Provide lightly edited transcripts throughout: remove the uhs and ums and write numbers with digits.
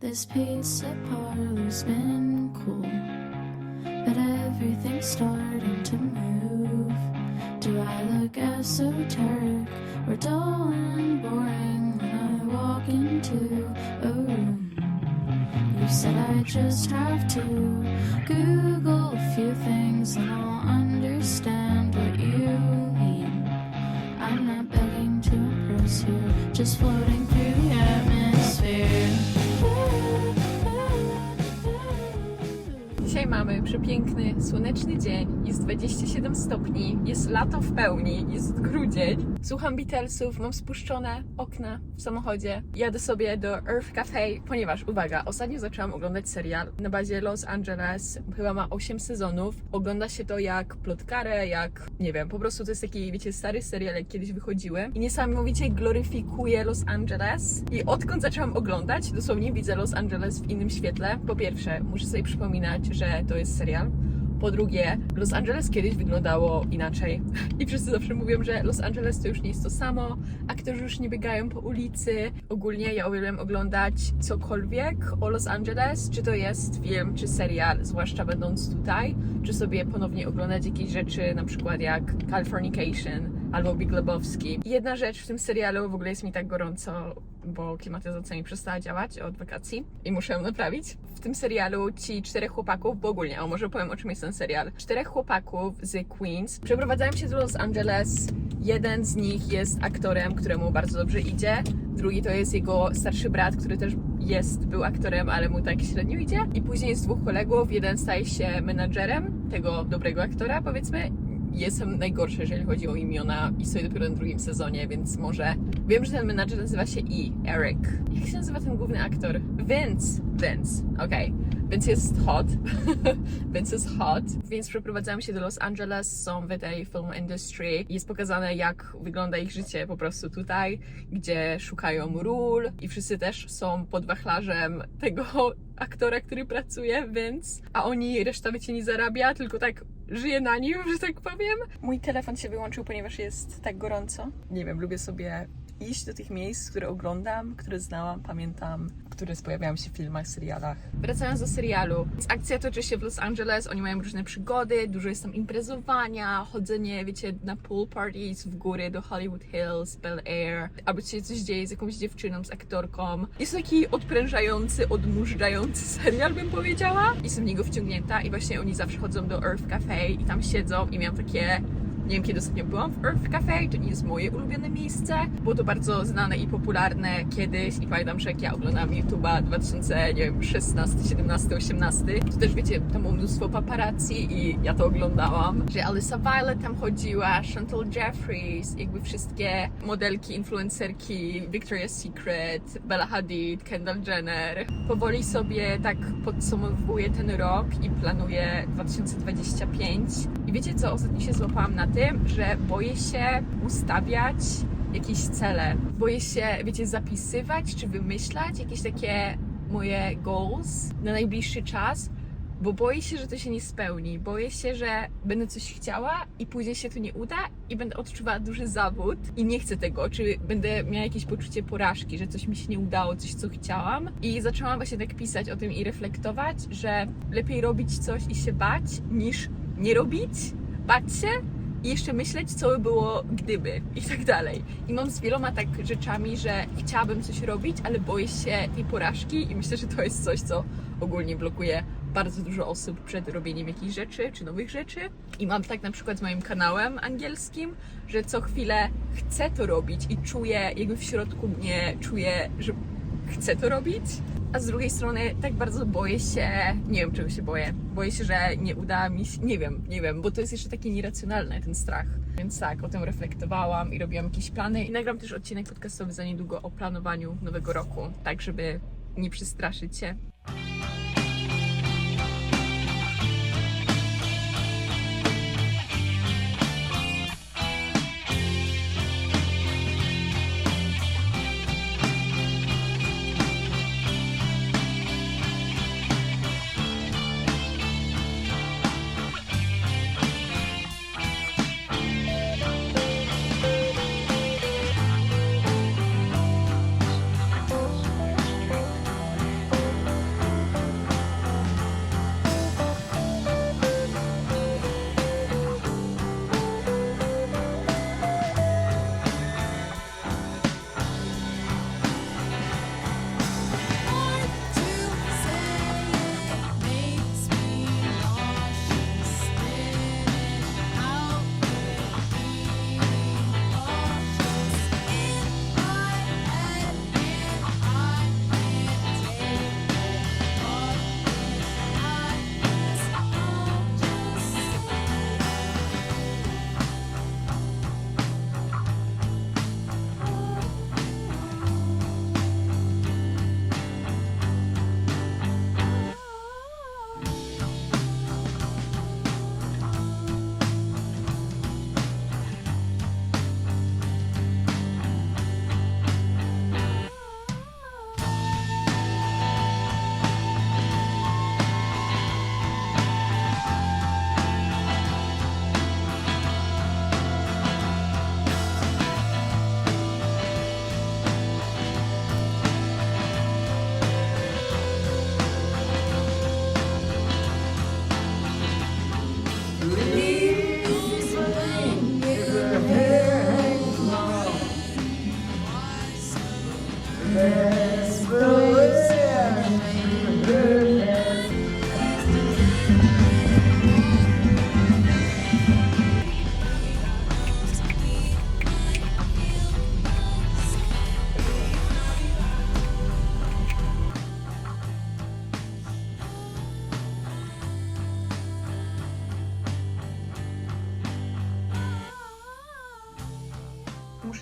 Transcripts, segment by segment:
This piece of parlor's been cool, but everything's starting to move. Do I look esoteric or dull and boring when I walk into a room? You said I just have to Google a few things and I'll understand what you mean. I'm not begging to impress you, just floating through the atmosphere. Dzisiaj mamy przepiękny, słoneczny dzień, jest 27 stopni, jest lato w pełni, jest grudzień. Słucham Beatlesów, mam spuszczone okna w samochodzie. Jadę sobie do Earth Cafe, ponieważ, uwaga, ostatnio zaczęłam oglądać serial na bazie Los Angeles, chyba ma 8 sezonów. Ogląda się to jak plotkarę, jak, nie wiem, po prostu to jest taki, wiecie, stary serial, jak kiedyś wychodziły. I niesamowicie gloryfikuje Los Angeles. I odkąd zaczęłam oglądać, dosłownie widzę Los Angeles w innym świetle. Po pierwsze, muszę sobie przypominać, że to jest serial. Po drugie, Los Angeles kiedyś wyglądało inaczej. I wszyscy zawsze mówią, że Los Angeles to już nie jest to samo, aktorzy już nie biegają po ulicy. Ogólnie ja uwielbiam oglądać cokolwiek o Los Angeles, czy to jest film, czy serial, zwłaszcza będąc tutaj, czy sobie ponownie oglądać jakieś rzeczy, na przykład jak Californication albo Big Lebowski. Jedna rzecz w tym serialu, w ogóle jest mi tak gorąco, bo klimatyzacja mi przestała działać od wakacji i muszę ją naprawić. W tym serialu ci 4 chłopaków, bo ogólnie, może powiem o czym jest ten serial. 4 chłopaków z Queens przeprowadzają się do Los Angeles. Jeden z nich jest aktorem, któremu bardzo dobrze idzie. Drugi to jest jego starszy brat, który też był aktorem, ale mu tak średnio idzie. I później jest 2 kolegów. Jeden staje się menadżerem tego dobrego aktora, powiedzmy. Jestem najgorsza, jeżeli chodzi o imiona i stoję dopiero na 2. sezonie, więc może... Wiem, że ten menadżer nazywa się Eric. Jak się nazywa ten główny aktor? Vince, okej. Vince jest hot. Vince jest hot. Więc przeprowadzają się do Los Angeles, są w tej film industry. Jest pokazane, jak wygląda ich życie po prostu tutaj, gdzie szukają ról i wszyscy też są pod wachlarzem tego aktora, który pracuje, Vince. A oni, reszta wiecie, nie zarabia, tylko tak żyje na nim, że tak powiem. Mój telefon się wyłączył, ponieważ jest tak gorąco. Nie wiem, lubię sobie iść do tych miejsc, które oglądam, które znałam, pamiętam, które pojawiają się w filmach, serialach. Wracając do serialu. Akcja toczy się w Los Angeles, oni mają różne przygody, dużo jest tam imprezowania, chodzenie, wiecie, na pool parties w góry do Hollywood Hills, Bel Air, albo się coś dzieje z jakąś dziewczyną, z aktorką. Jest to taki odprężający, odmurzający serial, bym powiedziała. Jestem w niego wciągnięta i właśnie oni zawsze chodzą do Earth Cafe i tam siedzą i miałam takie... Nie wiem, kiedy ostatnio byłam w Earth Cafe, to nie jest moje ulubione miejsce. Było to bardzo znane i popularne kiedyś i pamiętam, że jak ja oglądałam YouTube'a 2016, 17, 18, to też wiecie, tam było mnóstwo paparazzi i ja to oglądałam. Że Alyssa Violet tam chodziła, Chantal Jeffries, jakby wszystkie modelki, influencerki, Victoria's Secret, Bella Hadid, Kendall Jenner. Powoli sobie tak podsumowuję ten rok i planuję 2025. I wiecie co, ostatnio się złapałam na tym, że boję się ustawiać jakieś cele. Boję się, wiecie, zapisywać czy wymyślać jakieś takie moje goals na najbliższy czas, bo boję się, że to się nie spełni. Boję się, że będę coś chciała i później się to nie uda i będę odczuwała duży zawód i nie chcę tego, czy będę miała jakieś poczucie porażki, że coś mi się nie udało, coś co chciałam. I zaczęłam właśnie tak pisać o tym i reflektować, że lepiej robić coś i się bać, niż nie robić, bać się i jeszcze myśleć, co by było gdyby i tak dalej. I mam z wieloma tak rzeczami, że chciałabym coś robić, ale boję się tej porażki i myślę, że to jest coś, co ogólnie blokuje bardzo dużo osób przed robieniem jakichś rzeczy, czy nowych rzeczy. I mam tak na przykład z moim kanałem angielskim, że co chwilę chcę to robić i czuję, jakby w środku mnie czuję, że chcę to robić. A z drugiej strony tak bardzo boję się, nie wiem czego się boję. Boję się, że nie uda mi się, nie wiem, bo to jest jeszcze takie nieracjonalne, ten strach. Więc tak, o tym reflektowałam i robiłam jakieś plany. I nagram też odcinek podcastowy za niedługo o planowaniu nowego roku, tak żeby nie przestraszyć się.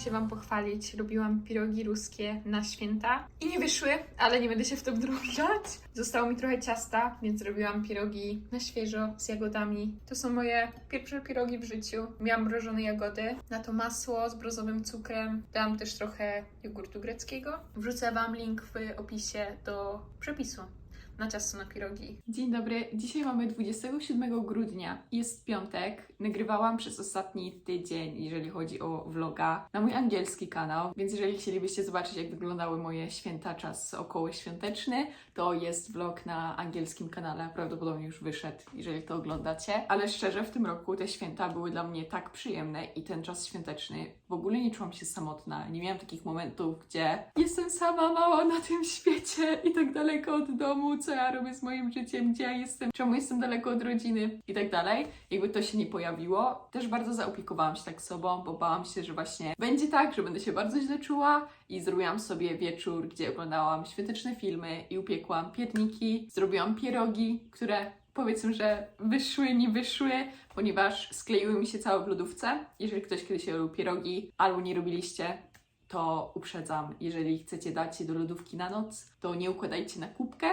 się Wam pochwalić. Robiłam pierogi ruskie na święta i nie wyszły, ale nie będę się w to wdrążać. Zostało mi trochę ciasta, więc zrobiłam pierogi na świeżo z jagodami. To są moje pierwsze pierogi w życiu. Miałam mrożone jagody, na to masło z brozowym cukrem. Dałam też trochę jogurtu greckiego. Wrzucę Wam link w opisie do przepisu na ciasto na pierogi. Dzień dobry, dzisiaj mamy 27 grudnia, jest piątek. Nagrywałam przez ostatni tydzień, jeżeli chodzi o vloga, na mój angielski kanał, więc jeżeli chcielibyście zobaczyć, jak wyglądały moje święta, czas okołoświąteczny, to jest vlog na angielskim kanale, prawdopodobnie już wyszedł, jeżeli to oglądacie. Ale szczerze, w tym roku te święta były dla mnie tak przyjemne i ten czas świąteczny, w ogóle nie czułam się samotna, nie miałam takich momentów, gdzie jestem sama mała na tym świecie i tak daleko od domu, co ja robię z moim życiem, gdzie ja jestem, czemu jestem daleko od rodziny i tak dalej. Jakby to się nie pojawiło. Też bardzo zaopiekowałam się tak sobą, bo bałam się, że właśnie będzie tak, że będę się bardzo źle czuła i zrobiłam sobie wieczór, gdzie oglądałam świąteczne filmy i upiekłam pierniki, zrobiłam pierogi, które powiedzmy, że wyszły, nie wyszły, ponieważ skleiły mi się całe w lodówce. Jeżeli ktoś kiedyś robił pierogi albo nie robiliście, to uprzedzam, jeżeli chcecie dać je do lodówki na noc, to nie układajcie na kubkę.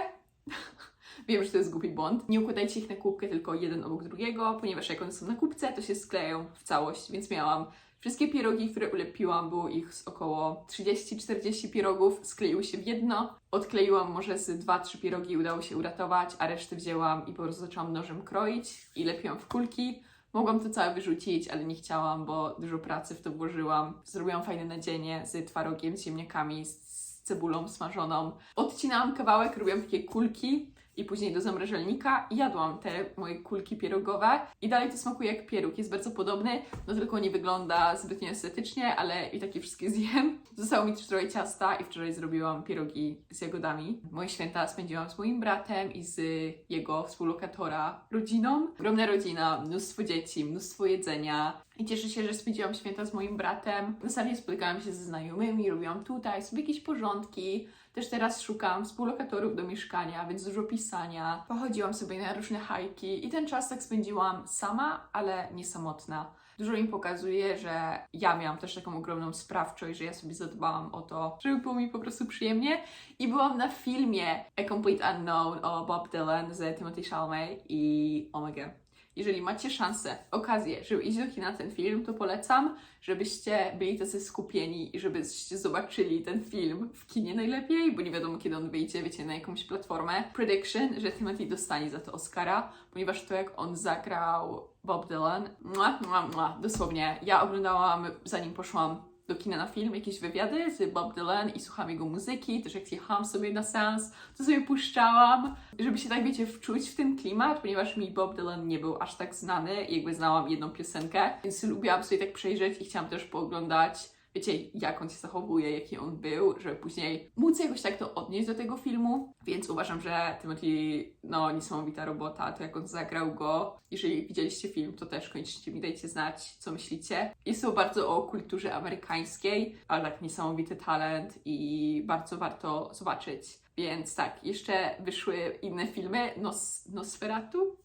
Wiem, że to jest głupi błąd. Nie układajcie ich na kubkę, tylko jeden obok drugiego, ponieważ jak one są na kubce, to się skleją w całość, więc miałam wszystkie pierogi, które ulepiłam, było ich z około 30-40 pierogów, skleiły się w jedno. Odkleiłam może z 2-3 pierogi, udało się uratować, a resztę wzięłam i po prostu zaczęłam nożem kroić i lepiłam w kulki. Mogłam to całe wyrzucić, ale nie chciałam, bo dużo pracy w to włożyłam. Zrobiłam fajne nadzienie z twarogiem, z ziemniakami, z cebulą smażoną. Odcinałam kawałek, robiłam takie kulki i później do zamrażalnika i jadłam te moje kulki pierogowe i dalej to smakuje jak pieróg, jest bardzo podobny, no tylko nie wygląda zbytnio estetycznie, ale i takie wszystkie zjem. Zostało mi też trochę ciasta i wczoraj zrobiłam pierogi z jagodami. Moje święta spędziłam z moim bratem i z jego współlokatora rodziną. Ogromna rodzina, mnóstwo dzieci, mnóstwo jedzenia. I cieszę się, że spędziłam święta z moim bratem. Na sali spotykałam się ze znajomymi, robiłam tutaj sobie jakieś porządki. Też teraz szukam współlokatorów do mieszkania, więc dużo pisania. Pochodziłam sobie na różne hajki i ten czas tak spędziłam sama, ale nie samotna. Dużo mi pokazuje, że ja miałam też taką ogromną sprawczość, że ja sobie zadbałam o to, żeby było mi po prostu przyjemnie. I byłam na filmie A Complete Unknown o Bob Dylan z Timothée Chalamet i oh my god. Jeżeli macie szansę, okazję, żeby iść do kina na ten film, to polecam, żebyście byli tacy skupieni i żebyście zobaczyli ten film w kinie najlepiej, bo nie wiadomo kiedy on wyjdzie, wiecie, na jakąś platformę. Prediction, że Timothy dostanie za to Oscara, ponieważ to jak on zagrał Bob Dylan, dosłownie. Ja oglądałam, zanim poszłam do kina na film, jakieś wywiady z Bob Dylan i słuchałam jego muzyki, też jak jechałam sobie na seans, to sobie puszczałam, żeby się tak, wiecie, wczuć w ten klimat, ponieważ mi Bob Dylan nie był aż tak znany, jakby znałam jedną piosenkę, więc lubiłam sobie tak przejrzeć i chciałam też pooglądać, wiecie, jak on się zachowuje, jaki on był, żeby później móc jakoś tak to odnieść do tego filmu, więc uważam, że Timothy, no, niesamowita robota, to jak on zagrał go. Jeżeli widzieliście film, to też koniecznie mi dajcie znać, co myślicie. Jest to bardzo o kulturze amerykańskiej, ale tak niesamowity talent i bardzo warto zobaczyć. Więc tak, jeszcze wyszły inne filmy, Nosferatu,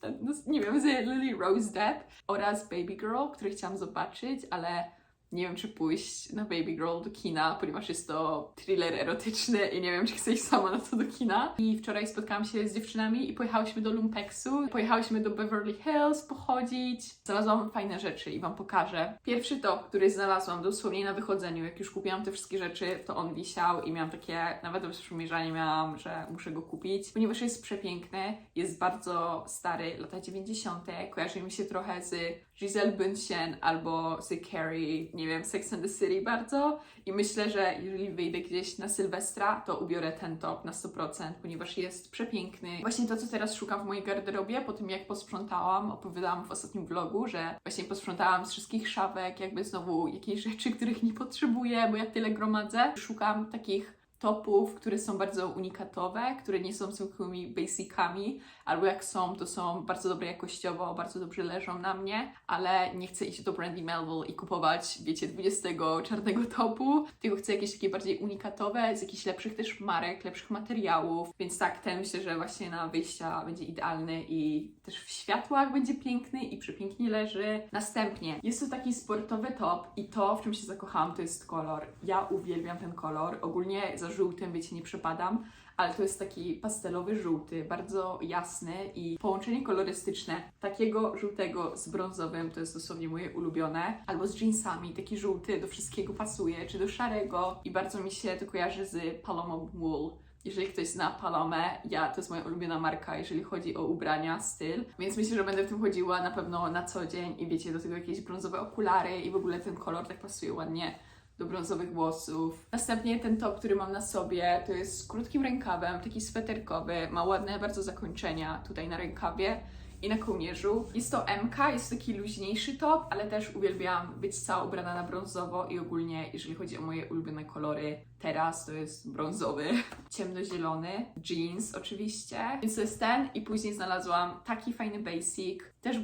nie wiem, z Lily Rose Depp oraz Baby Girl, które chciałam zobaczyć, ale nie wiem, czy pójść na Baby Girl do kina, ponieważ jest to thriller erotyczny i nie wiem, czy chcę iść sama na to do kina. I wczoraj spotkałam się z dziewczynami i pojechałyśmy do Lumpeksu, pojechałyśmy do Beverly Hills pochodzić. Znalazłam fajne rzeczy i Wam pokażę. Pierwszy top, który znalazłam dosłownie na wychodzeniu, jak już kupiłam te wszystkie rzeczy, to on wisiał i miałam takie, nawet bez przymierzania miałam, że muszę go kupić, ponieważ jest przepiękny, jest bardzo stary, lata 90. Kojarzy mi się trochę z Giselle Bündchen albo z Carrie, nie wiem, Sex and the City bardzo i myślę, że jeżeli wyjdę gdzieś na Sylwestra, to ubiorę ten top na 100%, ponieważ jest przepiękny. Właśnie to, co teraz szukam w mojej garderobie, po tym jak posprzątałam, opowiadałam w ostatnim vlogu, że właśnie posprzątałam z wszystkich szafek, jakby znowu jakieś rzeczy, których nie potrzebuję, bo ja tyle gromadzę. Szukam takich topów, które są bardzo unikatowe, które nie są zwykłymi basicami, albo jak są, to są bardzo dobre jakościowo, bardzo dobrze leżą na mnie, ale nie chcę iść do Brandy Melville i kupować, wiecie, 20 czarnego topu, tylko chcę jakieś takie bardziej unikatowe, z jakichś lepszych też marek, lepszych materiałów, więc tak, ten myślę, że właśnie na wyjścia będzie idealny i też w światłach będzie piękny i przepięknie leży. Następnie jest to taki sportowy top i to, w czym się zakochałam, to jest kolor. Ja uwielbiam ten kolor, ogólnie za żółtym, wiecie, nie przepadam, ale to jest taki pastelowy żółty, bardzo jasny i połączenie kolorystyczne takiego żółtego z brązowym to jest dosłownie moje ulubione, albo z jeansami, taki żółty do wszystkiego pasuje, czy do szarego i bardzo mi się to kojarzy z Paloma Wool. Jeżeli ktoś zna Palomę, to jest moja ulubiona marka, jeżeli chodzi o ubrania, styl, więc myślę, że będę w tym chodziła na pewno na co dzień i wiecie, do tego jakieś brązowe okulary i w ogóle ten kolor tak pasuje ładnie do brązowych włosów. Następnie ten top, który mam na sobie, to jest z krótkim rękawem, taki sweterkowy, ma ładne bardzo zakończenia tutaj na rękawie i na kołnierzu. Jest to MK, jest taki luźniejszy top, ale też uwielbiam być cała ubrana na brązowo i ogólnie, jeżeli chodzi o moje ulubione kolory, teraz to jest brązowy, ciemnozielony, jeans oczywiście, więc to jest ten i później znalazłam taki fajny basic, też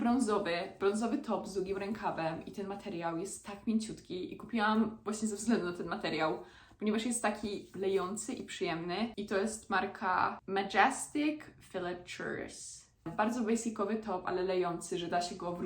brązowy top z długim rękawem i ten materiał jest tak mięciutki i kupiłam właśnie ze względu na ten materiał, ponieważ jest taki lejący i przyjemny i to jest marka Majestic Filatures. Bardzo basicowy top, ale lejący, że da się go w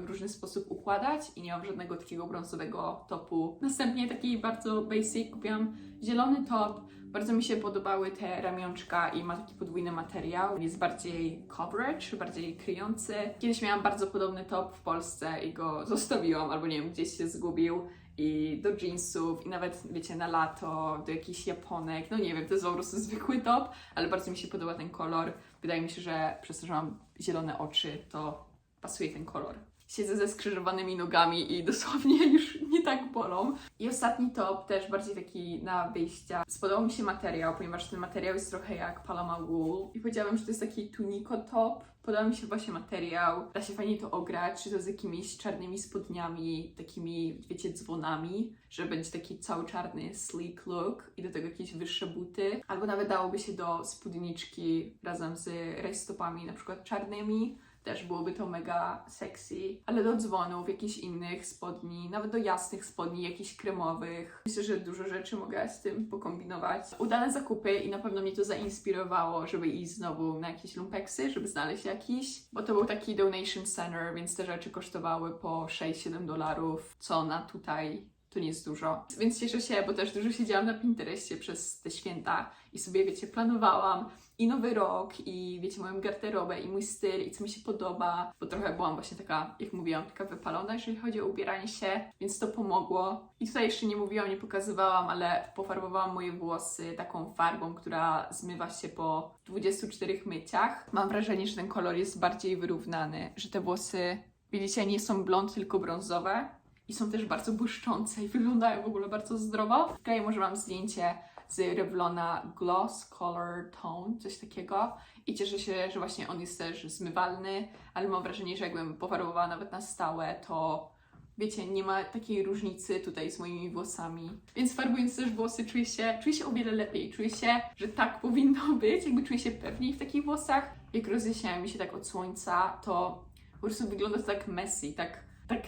różny sposób układać i nie mam żadnego takiego brązowego topu. Następnie taki bardzo basic, kupiłam zielony top. Bardzo mi się podobały te ramionczka i ma taki podwójny materiał. Jest bardziej coverage, bardziej kryjący. Kiedyś miałam bardzo podobny top w Polsce i go zostawiłam, albo nie wiem, gdzieś się zgubił. I do jeansów, i nawet, wiecie, na lato, do jakichś japonek, no nie wiem, to jest po prostu zwykły top, ale bardzo mi się podoba ten kolor. Wydaje mi się, że przez to, że mam zielone oczy, to pasuje ten kolor. Siedzę ze skrzyżowanymi nogami i dosłownie już nie tak bolą. I ostatni top, też bardziej taki na wyjścia. Spodobał mi się materiał, ponieważ ten materiał jest trochę jak Paloma Wool. I powiedziałabym, że to jest taki tunico top. Podoba mi się właśnie materiał, da się fajnie to ograć, czy to z jakimiś czarnymi spodniami, takimi, wiecie, dzwonami, że będzie taki cały czarny sleek look i do tego jakieś wyższe buty. Albo nawet dałoby się do spódniczki razem z rajstopami, na przykład czarnymi. Też byłoby to mega sexy, ale do dzwonów, jakichś innych spodni, nawet do jasnych spodni, jakichś kremowych. Myślę, że dużo rzeczy mogę z tym pokombinować. Udane zakupy i na pewno mnie to zainspirowało, żeby iść znowu na jakieś lumpeksy, żeby znaleźć jakiś, bo to był taki donation center, więc te rzeczy kosztowały po $6-7, co na tutaj to nie jest dużo. Więc cieszę się, bo też dużo siedziałam na Pinterestie przez te święta i sobie, wiecie, planowałam i nowy rok, i wiecie, moją garderobę, i mój styl, i co mi się podoba, bo trochę byłam właśnie taka, jak mówiłam, taka wypalona, jeżeli chodzi o ubieranie się, więc to pomogło. I tutaj jeszcze nie mówiłam, nie pokazywałam, ale pofarbowałam moje włosy taką farbą, która zmywa się po 24 myciach. Mam wrażenie, że ten kolor jest bardziej wyrównany, że te włosy, widzicie, nie są blond, tylko brązowe. I są też bardzo błyszczące i wyglądają w ogóle bardzo zdrowo. Tutaj może mam zdjęcie z Revlona Gloss Color Tone, coś takiego. I cieszę się, że właśnie on jest też zmywalny, ale mam wrażenie, że jakbym pofarbowała nawet na stałe, to wiecie, nie ma takiej różnicy tutaj z moimi włosami. Więc farbując też włosy czuję się o wiele lepiej. Czuję się, że tak powinno być, jakby czuję się pewniej w takich włosach. Jak rozjaśniają mi się tak od słońca, to po prostu wygląda to tak messy,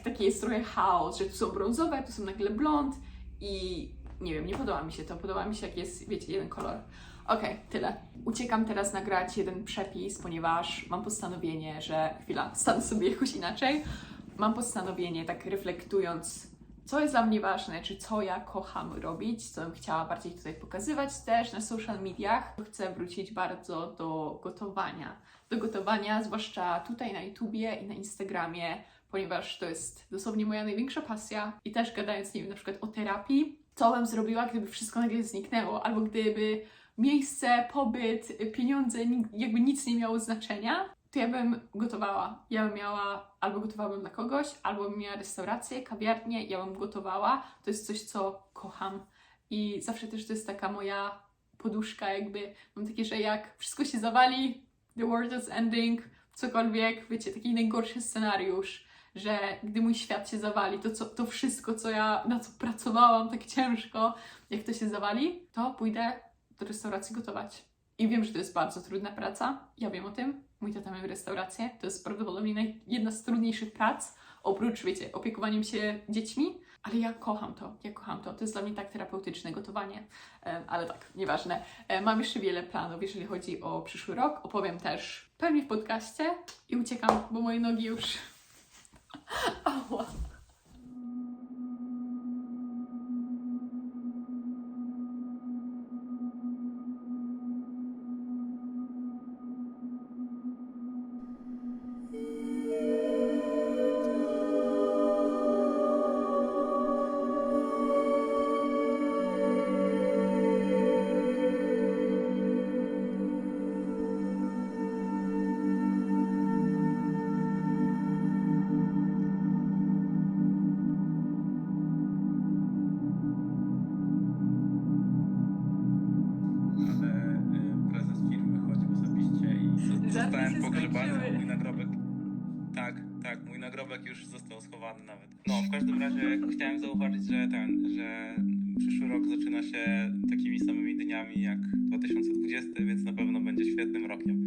taki jest trochę chaos, że tu są brązowe, tu są nagle blond i nie wiem, nie podoba mi się to. Podoba mi się, jak jest, wiecie, jeden kolor. Okej, tyle. Uciekam teraz nagrać jeden przepis, ponieważ mam postanowienie, że... Chwila, stanę sobie jakoś inaczej. Mam postanowienie, tak reflektując, co jest dla mnie ważne, czy co ja kocham robić, co bym chciała bardziej tutaj pokazywać też na social mediach. Chcę wrócić bardzo do gotowania. Do gotowania, zwłaszcza tutaj na YouTubie i na Instagramie, ponieważ to jest dosłownie moja największa pasja. I też gadając, nie wiem, na przykład o terapii, co bym zrobiła, gdyby wszystko nagle zniknęło, albo gdyby miejsce, pobyt, pieniądze, jakby nic nie miało znaczenia, to ja bym gotowała. Ja bym miała, albo gotowałabym dla kogoś, albo bym miała restaurację, kawiarnię, ja bym gotowała. To jest coś, co kocham. I zawsze też to jest taka moja poduszka, jakby mam takie, że jak wszystko się zawali, the world is ending, cokolwiek, wiecie, taki najgorszy scenariusz, że gdy mój świat się zawali, to wszystko, na co pracowałam tak ciężko, jak to się zawali, to pójdę do restauracji gotować. I wiem, że to jest bardzo trudna praca, ja wiem o tym, mój tata miał restaurację, to jest prawdopodobnie jedna z trudniejszych prac, oprócz, wiecie, opiekowaniem się dziećmi, ale ja kocham to jest dla mnie tak terapeutyczne gotowanie, ale tak, nieważne. Mam jeszcze wiele planów, jeżeli chodzi o przyszły rok, opowiem też pewnie w podcaście i uciekam, bo moje nogi już... Ała. Prezes firmy chodził osobiście i Żarty zostałem się pogrzebany, skończyły. a mój nagrobek... Tak, mój nagrobek już został schowany nawet. No, w każdym razie chciałem zauważyć, że przyszły rok zaczyna się takimi samymi dniami jak 2020, więc na pewno będzie świetnym rokiem.